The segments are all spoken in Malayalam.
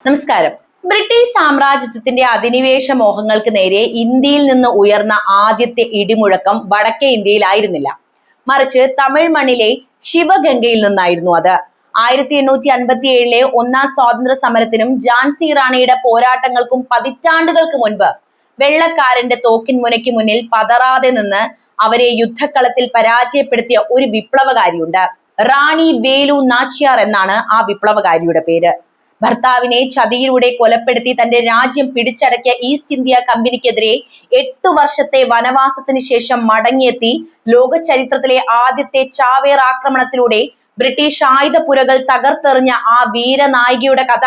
നമസ്കാരം. ബ്രിട്ടീഷ് സാമ്രാജ്യത്വത്തിന്റെ അധിനിവേശ മോഹങ്ങൾക്ക് നേരെ ഇന്ത്യയിൽ നിന്ന് ഉയർന്ന ആദ്യത്തെ ഇടിമുഴക്കം വടക്കേ ഇന്ത്യയിലായിരുന്നില്ല, മറിച്ച് തമിഴ് മണ്ണിലെ ശിവഗംഗയിൽ നിന്നായിരുന്നു അത്. 1857 ഒന്നാം സ്വാതന്ത്ര്യ സമരത്തിനും ഝാൻസി റാണിയുടെ പോരാട്ടങ്ങൾക്കും പതിറ്റാണ്ടുകൾക്ക് മുൻപ് വെള്ളക്കാരന്റെ തോക്കിൻ മുനയ്ക്ക് മുന്നിൽ പതറാതെ നിന്ന് അവരെ യുദ്ധക്കളത്തിൽ പരാജയപ്പെടുത്തിയ ഒരു വിപ്ലവകാരിയുണ്ട്. റാണി വേലു നാച്ചിയാർ എന്നാണ് ആ വിപ്ലവകാരിയുടെ പേര്. ഭർത്താവിനെ ചതിയിലൂടെ കൊലപ്പെടുത്തി തന്റെ രാജ്യം പിടിച്ചടക്കിയ ഈസ്റ്റ് ഇന്ത്യ കമ്പനിക്കെതിരെ 8 വർഷത്തെ വനവാസത്തിന് ശേഷം മടങ്ങിയെത്തി ലോക ചരിത്രത്തിലെ ആദ്യത്തെ ചാവേർ ആക്രമണത്തിലൂടെ ബ്രിട്ടീഷ് ആയുധപുരകൾ തകർത്തെറിഞ്ഞ ആ വീരനായികയുടെ കഥ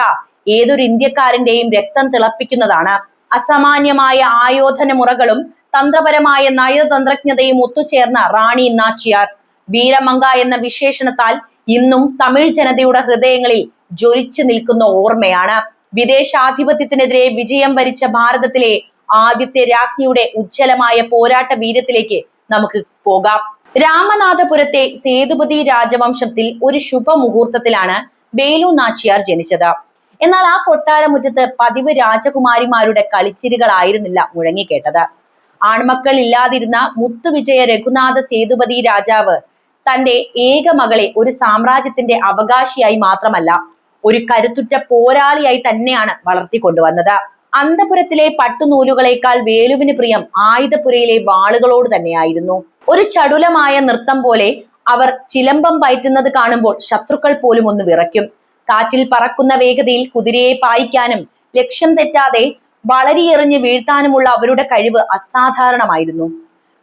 ഏതൊരു ഇന്ത്യക്കാരന്റെയും രക്തം തിളപ്പിക്കുന്നതാണ്. അസാമാന്യമായ ആയോധന മുറകളും തന്ത്രപരമായ നയതന്ത്രജ്ഞതയും ഒത്തുചേർന്ന റാണി നാച്ചിയാർ വീരമംഗ എന്ന വിശേഷണത്താൽ ഇന്നും തമിഴ് ജനതയുടെ ഹൃദയങ്ങളിൽ ജ്വലിച്ചു നിൽക്കുന്ന ഓർമ്മയാണ്. വിദേശാധിപത്യത്തിനെതിരെ വിജയം വരിച്ച ഭാരതത്തിലെ ആദ്യത്തെ രാജ്ഞിയുടെ ഉജ്ജ്വലമായ പോരാട്ട വീര്യത്തിലേക്ക് നമുക്ക് പോകാം. രാമനാഥപുരത്തെ സേതുപതി രാജവംശത്തിൽ ഒരു ശുഭമുഹൂർത്തത്തിലാണ് വേലു നാച്ചിയാർ ജനിച്ചത്. എന്നാൽ ആ കൊട്ടാരമുറ്റത്ത് പതിവ് രാജകുമാരിമാരുടെ കളിച്ചിരികളായിരുന്നില്ല മുഴങ്ങിക്കേട്ടത്. ആൺമക്കൾ ഇല്ലാതിരുന്ന മുത്തുവിജയ രഘുനാഥ സേതുപതി രാജാവ് തന്റെ ഏക മകളെ ഒരു സാമ്രാജ്യത്തിന്റെ അവകാശിയായി മാത്രമല്ല, ഒരു കരുത്തുറ്റ പോരാളിയായി തന്നെയാണ് വളർത്തിക്കൊണ്ടുവന്നത്. അന്തപുരത്തിലെ പട്ടുനൂലുകളേക്കാൾ വേലുവിന് പ്രിയം ആയുധപുരയിലെ വാളുകളോട് തന്നെയായിരുന്നു. ഒരു ചടുലമായ നൃത്തം പോലെ അവർ ചിലമ്പം പയറ്റുന്നത് കാണുമ്പോൾ ശത്രുക്കൾ പോലും ഒന്ന് വിറയ്ക്കും. കാറ്റിൽ പറക്കുന്ന വേഗതയിൽ കുതിരയെ പായിക്കാനും ലക്ഷ്യം തെറ്റാതെ വളരിയെറിഞ്ഞ് വീഴ്ത്താനുമുള്ള അവരുടെ കഴിവ് അസാധാരണമായിരുന്നു.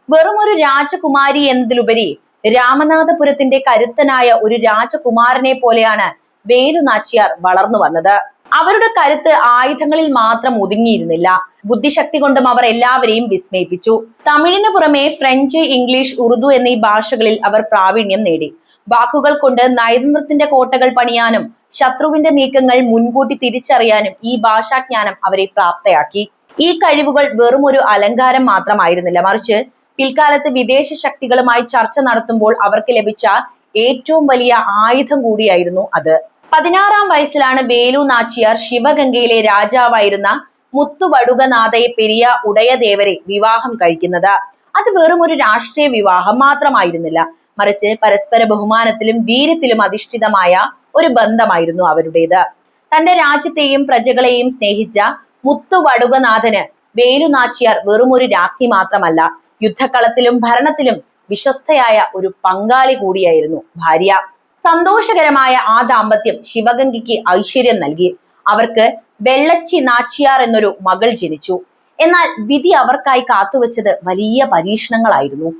വെറുമൊരു രാജകുമാരി എന്നതിലുപരി രാമനാഥപുരത്തിന്റെ കരുത്തനായ ഒരു രാജകുമാരനെ പോലെയാണ് വേലു നാച്ചിയാർ വളർന്നു വന്നത്. അവരുടെ കരുത്ത് ആയുധങ്ങളിൽ മാത്രം ഒതുങ്ങിയിരുന്നില്ല, ബുദ്ധിശക്തി കൊണ്ടും അവർ എല്ലാവരെയും വിസ്മയിപ്പിച്ചു. തമിഴിന് പുറമെ ഫ്രഞ്ച്, ഇംഗ്ലീഷ്, ഉറുദു എന്നീ ഭാഷകളിൽ അവർ പ്രാവീണ്യം നേടി. വാക്കുകൾ കൊണ്ട് നയതന്ത്രത്തിന്റെ കോട്ടകൾ പണിയാനും ശത്രുവിന്റെ നീക്കങ്ങൾ മുൻകൂട്ടി തിരിച്ചറിയാനും ഈ ഭാഷാജ്ഞാനം അവരെ പ്രാപ്തയാക്കി. ഈ കഴിവുകൾ വെറും ഒരു അലങ്കാരം മാത്രമായിരുന്നില്ല, മറിച്ച് പിൽക്കാലത്ത് വിദേശ ശക്തികളുമായി ചർച്ച നടത്തുമ്പോൾ അവർക്ക് ലഭിച്ച ഏറ്റവും വലിയ ആയുധം കൂടിയായിരുന്നു അത്. 16-ാം വയസ്സിലാണ് വേലു നാച്ചിയാർ ശിവഗംഗയിലെ രാജാവായിരുന്ന മുത്തുവടുകനാഥയെ പെരിയ ഉടയദേവരെ വിവാഹം കഴിക്കുന്നത്. അത് വെറും ഒരു രാഷ്ട്രീയ വിവാഹം മാത്രമായിരുന്നില്ല, മറിച്ച് പരസ്പര ബഹുമാനത്തിലും വീര്യത്തിലും അധിഷ്ഠിതമായ ഒരു ബന്ധമായിരുന്നു അവരുടേത്. തന്റെ രാജ്യത്തെയും പ്രജകളെയും സ്നേഹിച്ച മുത്തുവടുകനാഥന് വേലു നാച്ചിയാർ വെറും ഒരു രാജ്ഞി മാത്രമല്ല, യുദ്ധക്കളത്തിലും ഭരണത്തിലും വിശ്വസ്തയായ ഒരു പങ്കാളി കൂടിയായിരുന്നു ഭാര്യ. സന്തോഷകരമായ ആ ദാമ്പത്യം ശിവഗംഗയ്ക്ക് ഐശ്വര്യം നൽകി. അവർക്ക് വെള്ളച്ചി നാച്ചിയാർ എന്നൊരു മകൾ ജനിച്ചു. എന്നാൽ വിധി അവർക്കായി കാത്തുവച്ചത് വലിയ പരീക്ഷണങ്ങളായിരുന്നു.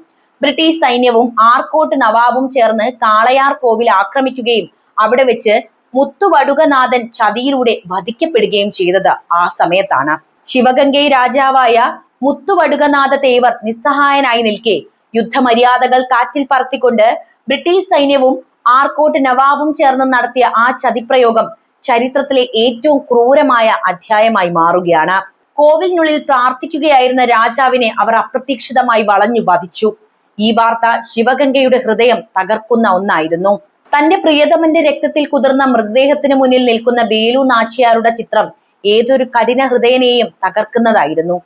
ബ്രിട്ടീഷ് സൈന്യവും ആർക്കോട്ട് നവാബും ചേർന്ന് കാളയാർ കോവിൽ ആക്രമിക്കുകയും അവിടെ വെച്ച് മുത്തുവടുകനാഥൻ ചതിയിലൂടെ വധിക്കപ്പെടുകയും ചെയ്തത് ആ സമയത്താണ്. ശിവഗംഗൈ രാജാവായ മുത്തുവടുകനാഥ തേവർ നിസ്സഹായനായി നിൽക്കെ യുദ്ധമര്യാദകൾ കാറ്റിൽ പറത്തിക്കൊണ്ട് ബ്രിട്ടീഷ് സൈന്യവും ആർക്കോട്ട് നവാബും ചേർന്ന് നടത്തിയ ആ ചതിപ്രയോഗം ചരിത്രത്തിലെ ഏറ്റവും ക്രൂരമായ അധ്യായമായി മാറുകയാണ്. കോവിലിനുള്ളിൽ പ്രാർത്ഥിക്കുകയായിരുന്ന രാജാവിനെ അവർ അപ്രതീക്ഷിതമായി വളഞ്ഞു വധിച്ചു. ഈ വാർത്ത ശിവഗംഗയുടെ ഹൃദയം തകർക്കുന്ന ഒന്നായിരുന്നു. തന്റെ പ്രിയതമന്റെ രക്തത്തിൽ കുതിർന്ന മൃതദേഹത്തിന് മുന്നിൽ നിൽക്കുന്ന വേലു നാച്ചിയാരുടെ ചിത്രം ഏതൊരു കഠിന ഹൃദയനെയും തകർക്കുന്നതായിരുന്നു.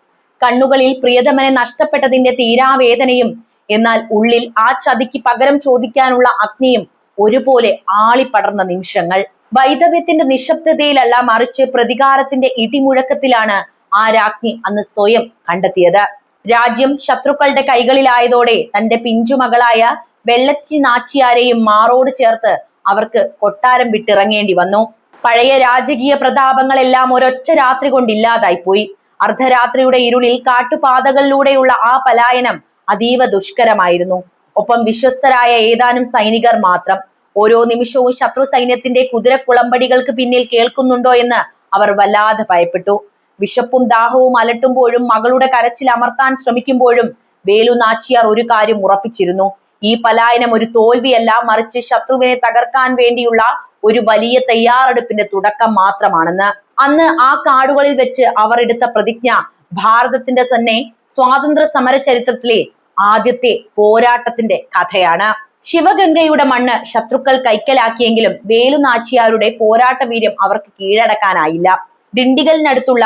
കണ്ണുകളിൽ പ്രിയതമനെ നഷ്ടപ്പെട്ടതിന്റെ തീരാവേദനയും എന്നാൽ ഉള്ളിൽ ആ ചതിക്ക് പകരം ചോദിക്കാനുള്ള അഗ്നിയും ഒരുപോലെ ആളിപ്പടർന്ന നിമിഷങ്ങൾ. വൈധവ്യത്തിന്റെ നിശബ്ദതയിലല്ല, മറിച്ച് പ്രതികാരത്തിന്റെ ഇടിമുഴക്കത്തിലാണ് ആ രാജ്ഞി അന്ന് സ്വയം കണ്ടെത്തിയത്. രാജ്യം ശത്രുക്കളുടെ കൈകളിലായതോടെ തന്റെ പിഞ്ചുമകളായ വെള്ളച്ചി നാച്ചിയാരെയും മാറോട് ചേർത്ത് അവർക്ക് കൊട്ടാരം വിട്ടിറങ്ങേണ്ടി വന്നു. പഴയ രാജകീയ പ്രതാപങ്ങളെല്ലാം ഒരൊറ്റ രാത്രി കൊണ്ട് ഇല്ലാതായിപ്പോയി. അർദ്ധരാത്രിയുടെ ഇരുളിൽ കാട്ടുപാതകളിലൂടെയുള്ള ആ പലായനം അതീവ ദുഷ്കരമായിരുന്നു. ഒപ്പം വിശ്വസ്തരായ ഏതാനും സൈനികർ മാത്രം. ഓരോ നിമിഷവും ശത്രു സൈന്യത്തിന്റെ കുതിരക്കുളമ്പടികൾക്ക് പിന്നിൽ കേൾക്കുന്നുണ്ടോ എന്ന് അവർ വല്ലാതെ ഭയപ്പെട്ടു. വിശപ്പും ദാഹവും അലട്ടുമ്പോഴും മകളുടെ കരച്ചിൽ അമർത്താൻ ശ്രമിക്കുമ്പോഴും വേലു നാച്ചിയാർ ഒരു കാര്യം ഉറപ്പിച്ചിരുന്നു: ഈ പലായനം ഒരു തോൽവിയല്ല, മറിച്ച് ശത്രുവിനെ തകർക്കാൻ വേണ്ടിയുള്ള ഒരു വലിയ തയ്യാറെടുപ്പിന്റെ തുടക്കം മാത്രമാണെന്ന്. അന്ന് ആ കാടുകളിൽ വെച്ച് അവർ എടുത്ത പ്രതിജ്ഞ ഭാരതത്തിന്റെ തന്നെ സ്വാതന്ത്ര്യ സമര ചരിത്രത്തിലെ ആദ്യത്തെ പോരാട്ടത്തിന്റെ കഥയാണ്. ശിവഗംഗയുടെ മണ്ണ് ശത്രുക്കൾ കൈക്കലാക്കിയെങ്കിലും വേലു നാച്ചിയാരുടെ പോരാട്ട വീര്യം അവർക്ക് കീഴടക്കാനായില്ല. ഡിണ്ടിഗലിനടുത്തുള്ള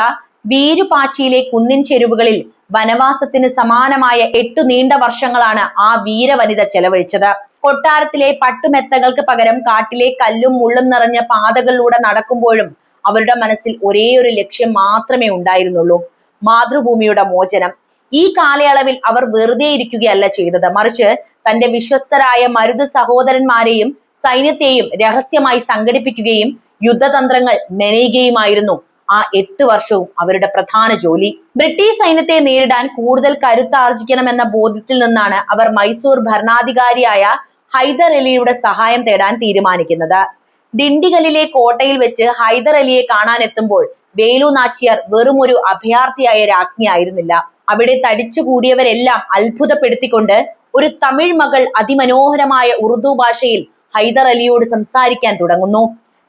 വീരുപാച്ചിയിലെ കുന്നിൻ ചെരുവുകളിൽ വനവാസത്തിന് സമാനമായ 8 നീണ്ട വർഷങ്ങളാണ് ആ വീരവനിത ചെലവഴിച്ചത്. കൊട്ടാരത്തിലെ പട്ടുമെത്തകൾക്ക് പകരം കാട്ടിലെ കല്ലും മുള്ളും നിറഞ്ഞ പാതകളിലൂടെ നടക്കുമ്പോഴും അവരുടെ മനസ്സിൽ ഒരേയൊരു ലക്ഷ്യം മാത്രമേ ഉണ്ടായിരുന്നുള്ളൂ: മാതൃഭൂമിയുടെ മോചനം. ഈ കാലയളവിൽ അവർ വെറുതെ ഇരിക്കുകയല്ല ചെയ്തത്, മറിച്ച് തന്റെ വിശ്വസ്തരായ മരുത് സഹോദരന്മാരെയും സൈന്യത്തെയും രഹസ്യമായി സംഘടിപ്പിക്കുകയും യുദ്ധതന്ത്രങ്ങൾ മെനയുകയുമായിരുന്നു ആ 8 വർഷവും അവരുടെ പ്രധാന ജോലി. ബ്രിട്ടീഷ് സൈന്യത്തെ നേരിടാൻ കൂടുതൽ കരുത്താർജിക്കണമെന്ന ബോധ്യത്തിൽ നിന്നാണ് അവർ മൈസൂർ ഭരണാധികാരിയായ ഹൈദർ അലിയുടെ സഹായം തേടാൻ തീരുമാനിക്കുന്നത്. ദിണ്ടിഗലിലെ കോട്ടയിൽ വെച്ച് ഹൈദർ അലിയെ കാണാൻ എത്തുമ്പോൾ വേലു നാച്ചിയാർ വെറും ഒരു അഭയാർത്ഥിയായ രാജ്ഞിയായിരുന്നില്ല. അവിടെ തടിച്ചുകൂടിയവരെല്ലാം അത്ഭുതപ്പെടുത്തിക്കൊണ്ട് ഒരു തമിഴ് മകൾ അതിമനോഹരമായ ഉറുദു ഭാഷയിൽ ഹൈദർ അലിയോട് സംസാരിക്കാൻ തുടങ്ങുന്നു.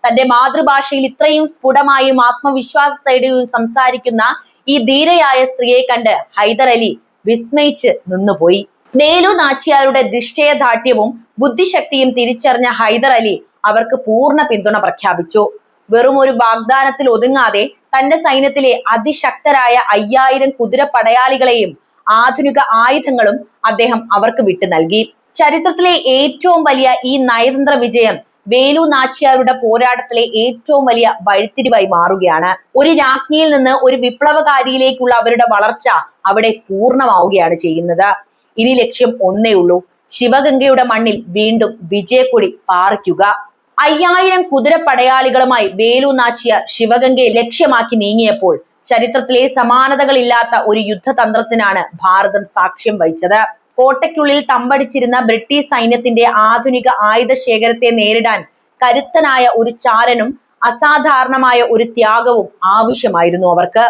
തന്റെ മാതൃഭാഷയിൽ ഇത്രയും സ്ഫുടമായും ആത്മവിശ്വാസത്തോടെയും സംസാരിക്കുന്ന ഈ ധീരയായ സ്ത്രീയെ കണ്ട് ഹൈദർ അലി വിസ്മയിച്ച് നിന്നുപോയി. വേലു നാച്ചിയാരുടെ നിശ്ചയദാർഢ്യവും ബുദ്ധിശക്തിയും തിരിച്ചറിഞ്ഞ ഹൈദർ അലി അവർക്ക് പൂർണ്ണ പിന്തുണ പ്രഖ്യാപിച്ചു. വെറും ഒരു വാഗ്ദാനത്തിൽ ഒതുങ്ങാതെ തന്റെ സൈന്യത്തിലെ അതിശക്തരായ 5000 കുതിര പടയാളികളെയും ആധുനിക ആയുധങ്ങളും അദ്ദേഹം അവർക്ക് വിട്ടു നൽകി. ചരിത്രത്തിലെ ഏറ്റവും വലിയ ഈ നയതന്ത്ര വിജയം വേലു നാച്ചിയാരുടെ പോരാട്ടത്തിലെ ഏറ്റവും വലിയ വഴിത്തിരിവായി മാറുകയാണ്. ഒരു രാജ്ഞിയിൽ നിന്ന് ഒരു വിപ്ലവകാരിയിലേക്കുള്ള അവരുടെ വളർച്ച അവിടെ പൂർണ്ണമാവുകയാണ് ചെയ്യുന്നത്. ഇനി ലക്ഷ്യം ഒന്നേ ഉള്ളൂ: ശിവഗംഗയുടെ മണ്ണിൽ വീണ്ടും വിജയക്കൊടി പാറിക്കുക. 5000 കുതിര പടയാളികളുമായി വേലു നാച്ചിയാർ ശിവഗംഗയെ ലക്ഷ്യമാക്കി നീങ്ങിയപ്പോൾ ചരിത്രത്തിലെ സമാനതകളില്ലാത്ത ഒരു യുദ്ധതന്ത്രത്തിനാണ് ഭാരതം സാക്ഷ്യം വഹിച്ചത്. കോട്ടയ്ക്കുള്ളിൽ തമ്പടിച്ചിരുന്ന ബ്രിട്ടീഷ് സൈന്യത്തിന്റെ ആധുനിക ആയുധ ശേഖരത്തെ നേരിടാൻ കരുത്തനായ ഒരു ചാരനും അസാധാരണമായ ഒരു ത്യാഗവും ആവശ്യമായിരുന്നു അവർക്ക്.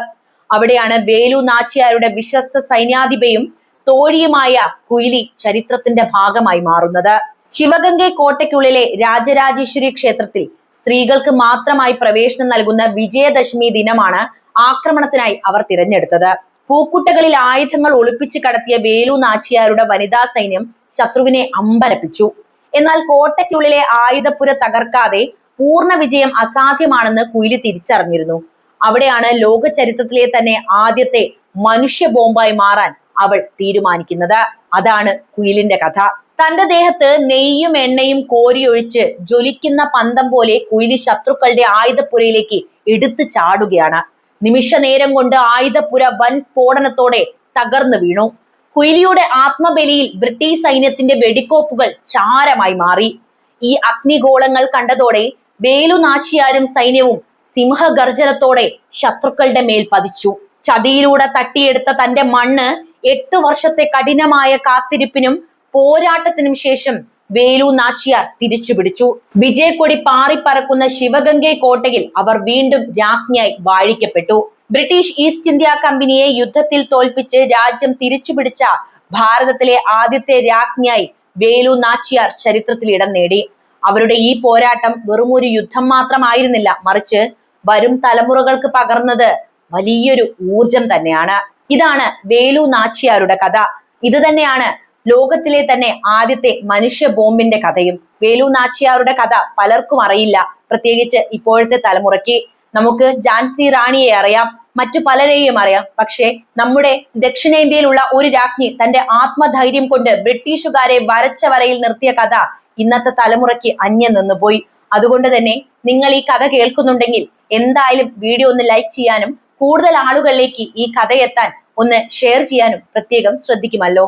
അവിടെയാണ് വേലു നാച്ചിയാരുടെ വിശ്വസ്ത സൈന്യാധിപയും തോഴിയുമായ കുയിലി ചരിത്രത്തിന്റെ ഭാഗമായി മാറുന്നത്. ശിവഗംഗ കോട്ടയ്ക്കുള്ളിലെ രാജരാജേശ്വരി ക്ഷേത്രത്തിൽ സ്ത്രീകൾക്ക് മാത്രമായി പ്രവേശനം നൽകുന്ന വിജയദശമി ദിനമാണ് ആക്രമണത്തിനായി അവർ തിരഞ്ഞെടുത്തത്. പൂക്കുട്ടകളിൽ ആയുധങ്ങൾ ഒളിപ്പിച്ച് കടത്തിയ വേലു നാച്ചിയാരുടെ വനിതാ സൈന്യം ശത്രുവിനെ അമ്പരപ്പിച്ചു. എന്നാൽ കോട്ടയ്ക്കുള്ളിലെ ആയുധപ്പുര തകർക്കാതെ പൂർണ്ണ വിജയം അസാധ്യമാണെന്ന് കുയിലി തിരിച്ചറിഞ്ഞിരുന്നു. അവിടെയാണ് ലോക ചരിത്രത്തിലെ തന്നെ ആദ്യത്തെ മനുഷ്യ ബോംബായി മാറാൻ അവൾ തീരുമാനിക്കുന്നത്. അതാണ് കുയിലിന്റെ കഥ. തന്റെ ദേഹത്ത് നെയ്യും എണ്ണയും കോരിയൊഴിച്ച് ജ്വലിക്കുന്ന പന്തം പോലെ കുയിലി ശത്രുക്കളുടെ ആയുധപ്പുരയിലേക്ക് എടുത്തു ചാടുകയാണ്. നിമിഷ നേരം കൊണ്ട് ആയുധപ്പുര വൻ സ്ഫോടനത്തോടെ തകർന്നു വീണു. കുയിലിയുടെ ആത്മബലിയിൽ ബ്രിട്ടീഷ് സൈന്യത്തിന്റെ വെടിക്കോപ്പുകൾ ചാരമായി മാറി. ഈ അഗ്നിഗോളങ്ങൾ കണ്ടതോടെ വേലു നാച്ചിയാരും സൈന്യവും സിംഹഗർജനത്തോടെ ശത്രുക്കളുടെ മേൽ പതിച്ചു. ചതിയിലൂടെ തട്ടിയെടുത്ത തന്റെ മണ്ണ് 8 വർഷത്തെ കഠിനമായ കാത്തിരിപ്പിനും പോരാട്ടത്തിനും ശേഷം വേലു നാച്ചിയാർ തിരിച്ചു പിടിച്ചു. വിജയക്കൊടി പാറിപ്പറക്കുന്ന ശിവഗംഗ കോട്ടയിൽ അവർ വീണ്ടും രാജ്ഞിയായി വാഴിക്കപ്പെട്ടു. ബ്രിട്ടീഷ് ഈസ്റ്റ് ഇന്ത്യ കമ്പനിയെ യുദ്ധത്തിൽ തോൽപ്പിച്ച് രാജ്യം തിരിച്ചു പിടിച്ച ഭാരതത്തിലെ ആദ്യത്തെ രാജ്ഞിയായി വേലു നാച്ചിയാർ ചരിത്രത്തിൽ ഇടം നേടി. അവരുടെ ഈ പോരാട്ടം വെറും ഒരു യുദ്ധം മാത്രമായിരുന്നില്ല, മറിച്ച് വരും തലമുറകൾക്ക് പകർന്നത് വലിയൊരു ഊർജം തന്നെയാണ്. ഇതാണ് വേലു നാച്ചിയാരുടെ കഥ. ഇത് തന്നെയാണ് ലോകത്തിലെ തന്നെ ആദ്യത്തെ മനുഷ്യ ബോംബിന്റെ കഥയും. വേലു നാച്ചിയാരുടെ കഥ പലർക്കും അറിയില്ല, പ്രത്യേകിച്ച് ഇപ്പോഴത്തെ തലമുറയ്ക്ക്. നമുക്ക് ഝാൻസി റാണിയെ അറിയാം, മറ്റു പലരെയും അറിയാം. പക്ഷേ നമ്മുടെ ദക്ഷിണേന്ത്യയിലുള്ള ഒരു രാജ്ഞി തന്റെ ആത്മധൈര്യം കൊണ്ട് ബ്രിട്ടീഷുകാരെ വരച്ച വരയിൽ നിർത്തിയ കഥ ഇന്നത്തെ തലമുറയ്ക്ക് അന്യം നിന്നുപോയി. അതുകൊണ്ട് തന്നെ നിങ്ങൾ ഈ കഥ കേൾക്കുന്നുണ്ടെങ്കിൽ എന്തായാലും വീഡിയോ ഒന്ന് ലൈക്ക് ചെയ്യാനും കൂടുതൽ ആളുകളിലേക്ക് ഈ കഥ എത്താൻ ഒന്ന് ഷെയർ ചെയ്യാനും പ്രത്യേകം ശ്രദ്ധിക്കുമല്ലോ.